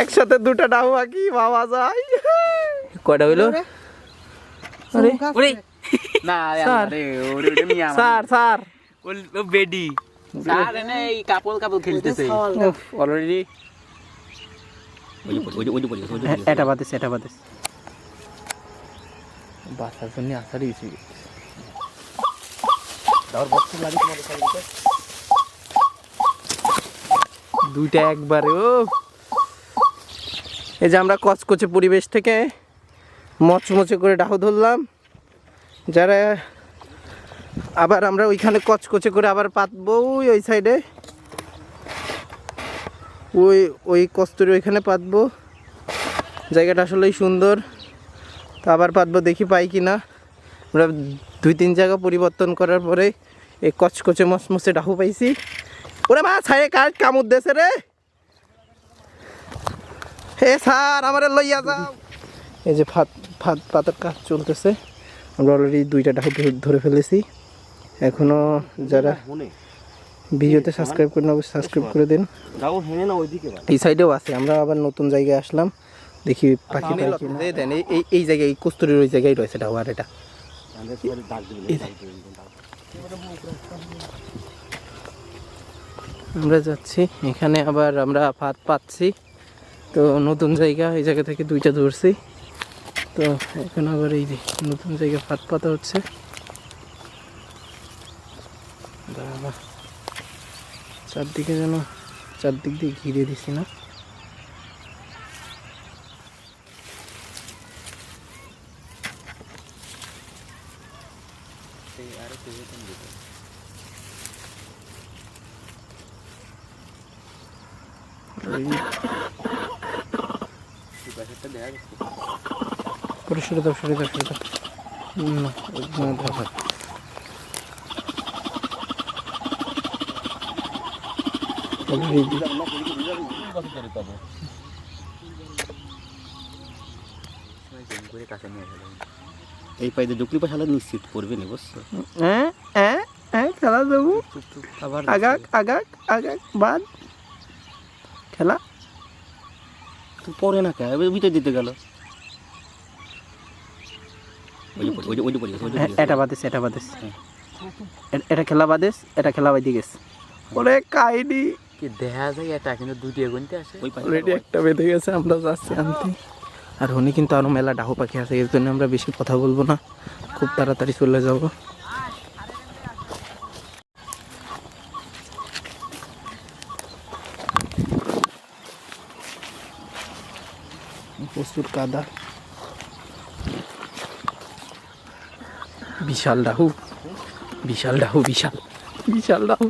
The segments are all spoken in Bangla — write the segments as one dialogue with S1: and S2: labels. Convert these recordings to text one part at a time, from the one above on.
S1: একসাথে দুটো ডাহু আঁকি বাবা যায়। কয়টা হইলো? আরে
S2: ওরে না আরে ওরে মিয়া
S1: স্যার স্যার
S2: ও বেডি স্যার এনে এই কাপল খেলতেছে
S1: অলরেডি
S2: ওই
S1: এটা বাদেশ বাসার জন্য আসারই বেশি দুইটা একবারে। ও এই যে আমরা কচকচে পরিবেশ থেকে মচমচে করে ডাহু ধরলাম, যারা আবার আমরা ওইখানে কচকচে করে আবার পাতবো ওই সাইডে, ওই কস্তুরি ওইখানে পাতবো। জায়গাটা আসলেই সুন্দর, তো আবার পাতবো, দেখি পাই কি না। আমরা 2-3 জায়গা পরিবর্তন করার পরে এই কচকচে মচমচে ডাহু পাইছি। ওরে মা ছায়ে কাজ কামড় দেছে রে, হে স্যার আমার লইয়া যাও। এই যে পাতার কাজ চলতেছে, আমরা অলরেডি 2টা ডাহু ধরে ফেলেছি। এখনো যারা ভিডিওতে সাবস্ক্রাইব করে অবশ্যই সাবস্ক্রাইব করে দিন। এই সাইডেও আছে, আমরা আবার নতুন জায়গায় আসলাম, দেখি পাখি দেন। এই জায়গায় কস্তুরির ওই জায়গায় রয়েছে ডাহু। আর এটা আমরা যাচ্ছি, এখানে আবার আমরা ফাঁদ পাচ্ছি, তো নতুন জায়গা, এই জায়গা থেকে 2টা ধরছি। তো এখন আবার এই যে নতুন জায়গা ফাঁদ পাতা হচ্ছে। চারদিকে যেন চারদিক দিয়ে ঘিরে দিছি না। সরে দাও না
S2: এই পাইতে ঢুকলি পাশালা নিশ্চিত করবে না, বুঝছো?
S1: খেলা দেবো আগাক বাদ খেলা
S2: তুই পরে না কে ভিতরে দিতে গেল।
S1: এটা বাদেশ এটা খেলা বাদেশ, এটা খেলা বাইতে গেছে। ওরে কাহিনী
S2: কি দেখা যায়, এটা কিন্তু 2টি গুনতে আসে,
S1: অলরেডি একটা বেঁধে গেছে, আমরা যাচ্ছি আনতে। আর উনি কিন্তু আরো মেলা ডাহু পাখি আছে, এর জন্য আমরা বেশি কথা বলবো না, খুব তাড়াতাড়ি চলে যাব। প্রচুর কাদা, বিশাল ডাহু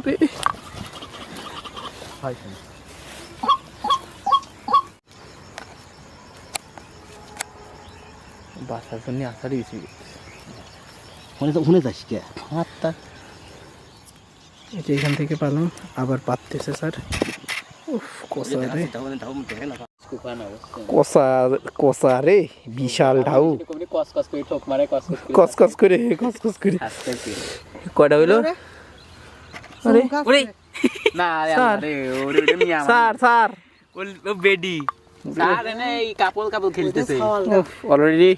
S1: রে। বাসার জন্য আসারই বেশি
S2: শুনে যাস কে
S1: হাতটা এটা এখান থেকে পালাম, আবার পাততেছে স্যার। কষা রে, বিশাল ঢাউ, কসকস করে কয়টা হইলো? আরে
S2: না আরে ওরে মিয়া
S1: স্যার
S2: ও বেডি স্যার এনে এই কাপল খেলতেছে
S1: অলরেডি।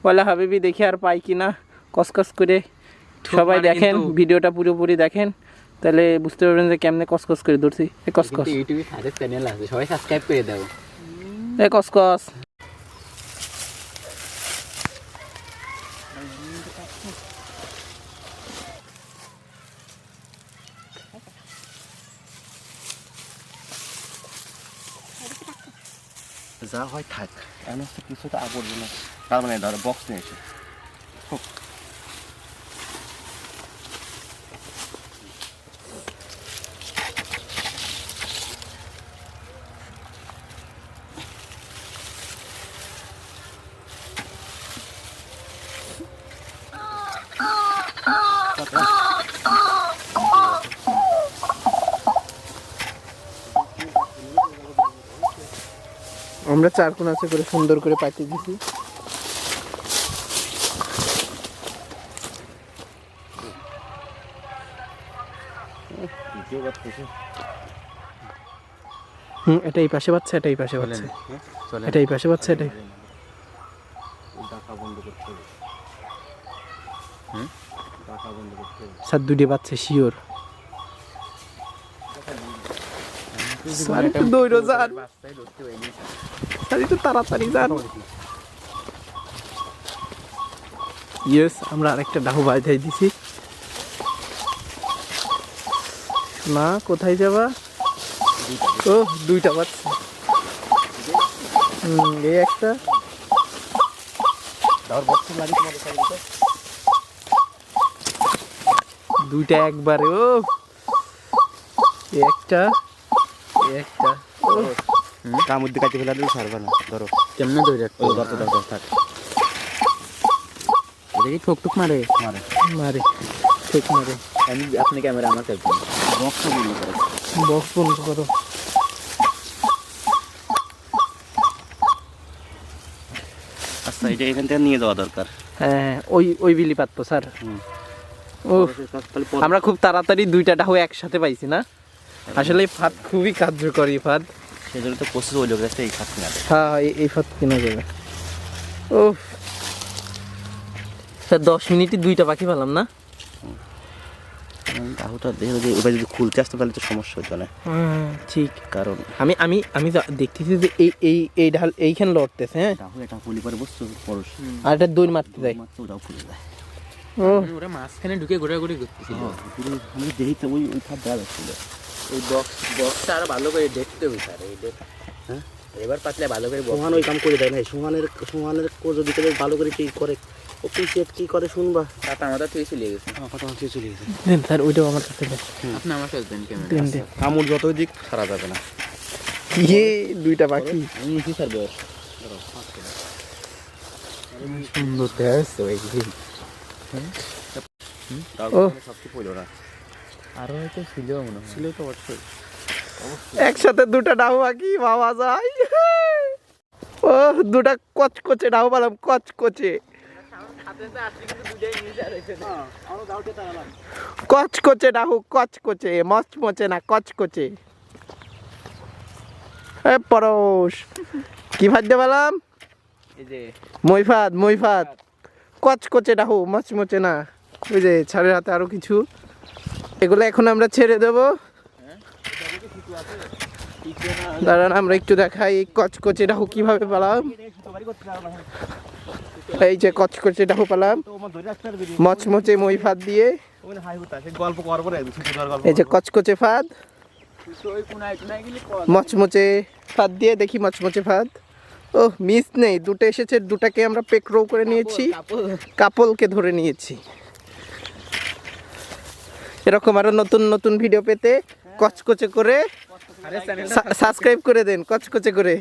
S1: ওয়ালা হাবিবি দেখি আর পাই কিনা কসকস করে। সবাই দেখেন, ভিডিওটা পুরোপুরি দেখেন, তাহলে বুঝতে পারবেন যে কেমনে কসকস করে ধরছি।
S2: ইউটিউবে সাথে চ্যানেল আছে, সবাই সাবস্ক্রাইব করে দাও।
S1: কসকস
S2: যা হয় থাক, এমন কিছু তো আবর্জনা, তার মানে ধরো বক্স নিয়ে এসে
S1: আমরা 4 কোণ আছে করে সুন্দর করে পাতি দিছি। এটা এই পাশে বাচ্চা, এটা এই পাশে বাচ্চা,
S2: চলে
S1: এটা এই পাশে বাচ্চা, এটাই।
S2: ডাকা বন্ধ করতে হবে। ডাকা বন্ধ করতে হবে।
S1: স্যার দুইটা বাচ্চা শিওর। স্যার একটু দৌড়ো যান, স্যার একটু তাড়াতাড়ি যান। ইয়েস, আমরা আরেকটা ডাহু বাঁধাই দিছি। না, কোথায় যাবা? ও, দুইটা বাচ্চা। এই একটা,
S2: দাও বক্স লাগি তোমাদের সাইডে।
S1: দুইটা একবারে। ও, এই একটা, এই একটা। ও,
S2: কার মধ্যে কাটি ফেলা দিলে ছাড়বে না। ধরো
S3: কেমনে ধরে রাখতো?
S2: ওই ধরো থাক।
S3: এটা কি ঠুক ঠুক মারে?
S2: মারে
S1: মারে, ঠিক মারে।
S3: আপনি ক্যামেরা আমার চাইছেন।
S2: বক্স বন্ধ করো।
S1: বক্স বন্ধ করো।
S2: আচ্ছা, এটা এখান থেকে নিয়ে যাওয়া দরকার।
S1: হ্যাঁ, ওই বিলি পাততো স্যার। ও,
S2: তাহলে
S1: আমরা খুব তাড়াতাড়ি দুইটা ডাহু একসাথে পাইছি না। আসলে এই ফাঁদ খুবই কার্যকরী ফাঁদ।
S2: সেজন্য তো প্রসেস ওই লোক এই খাত কিনা দেয়।
S1: হ্যাঁ, এই ফাঁদ কিনা যাবে। ও স্যার, 10 মিনিটে দুইটা পাখি পেলাম না।
S2: ডাহুটা দেখে যে ওটা যদি খুলতে আসতে তাহলে তো সমস্যা হতো না।
S1: ঠিক।
S2: কারণ
S1: আমি দেখতেছি যে এই ঢাল এইখানে লড়তেছে। হ্যাঁ,
S2: ডাহু এটা খুলি পরে বসতো পরশ
S1: আর এটা দৌড় মারতে যায়।
S2: মাত্র ওটাও খুলে যায়।
S1: ও,
S3: ওরা মাঝখানে ঢুকে ঘোরাঘুরি করতেছিল।
S2: আমি দেখি তো ওই খাত দেওয়া যাচ্ছিল।
S3: এই বক্সটা আরো ভালো করে দেখতে হবে স্যার। এই দেখ,
S2: হ্যাঁ,
S3: এবার পাতলে ভালো করে বক্স।
S2: সোহান ওই কাম করে দেয় না। সোহানের যদি কেউ ভালো করে ঠিক করে, ও পিছিয়ে কি করে শুনবা।
S3: তাতে আমাদের থেকে চলে গেছে।
S2: কথা হচ্ছে চলে গেছে।
S1: দেন স্যার, ওইটাও আমার কাছে দেন।
S3: আপনি আমার কাছে দেন ক্যামেরা।
S1: দেন দেন।
S2: কামড় যতই দিক ছাড়া যাবে না।
S1: ইয়ে, দুইটা পাখি।
S3: আমি নিচ্ছি স্যার বক্স। সুন্দর দেখাচ্ছে ভাই।
S1: ও,
S2: সবচেয়ে পড়লো না।
S3: আরো হয়তো ছিল মনে হয়।
S2: ছিল তো অবশ্যই।
S1: একসাথে দুটা ডাহু পাখি পাওয়া যায়। ও, দুটা কচকচে ডাহু পেলাম, কচকচে। কচকচে ডাহু, কচকচে, মচমচে না, কচকচে। এ পরশ, কি ভাদ্য পেলাম?
S3: এই যে
S1: মইফাদ, কচকচে ডাহু, মচমচে না। ওই যে ছাড়ের হাতে আরো কিছু, এগুলো এখন আমরা ছেড়ে দেবো। দাঁড়ান, আমরা একটু দেখাই এই কচকচে ডাহু কিভাবে পেলাম। এই যে কচকচে ডাহু পেলাম মচমচে মইফাদ দিয়ে।
S2: গল্প করবো না,
S1: এই যে কচকচে ফাদ,
S3: ওই কোনায় গেলে
S1: মচমচে ফাদ দিয়ে। দেখি মচমচে ফাদ। ও, মিস নেই, দুটো এসেছে, দুটাকে আমরা পেকরো করে নিয়েছি, কাপলকে ধরে নিয়েছি। এরকম আরো নতুন নতুন ভিডিও পেতে কচকচে করে সাবস্ক্রাইব করে দেন, কচকচে করে।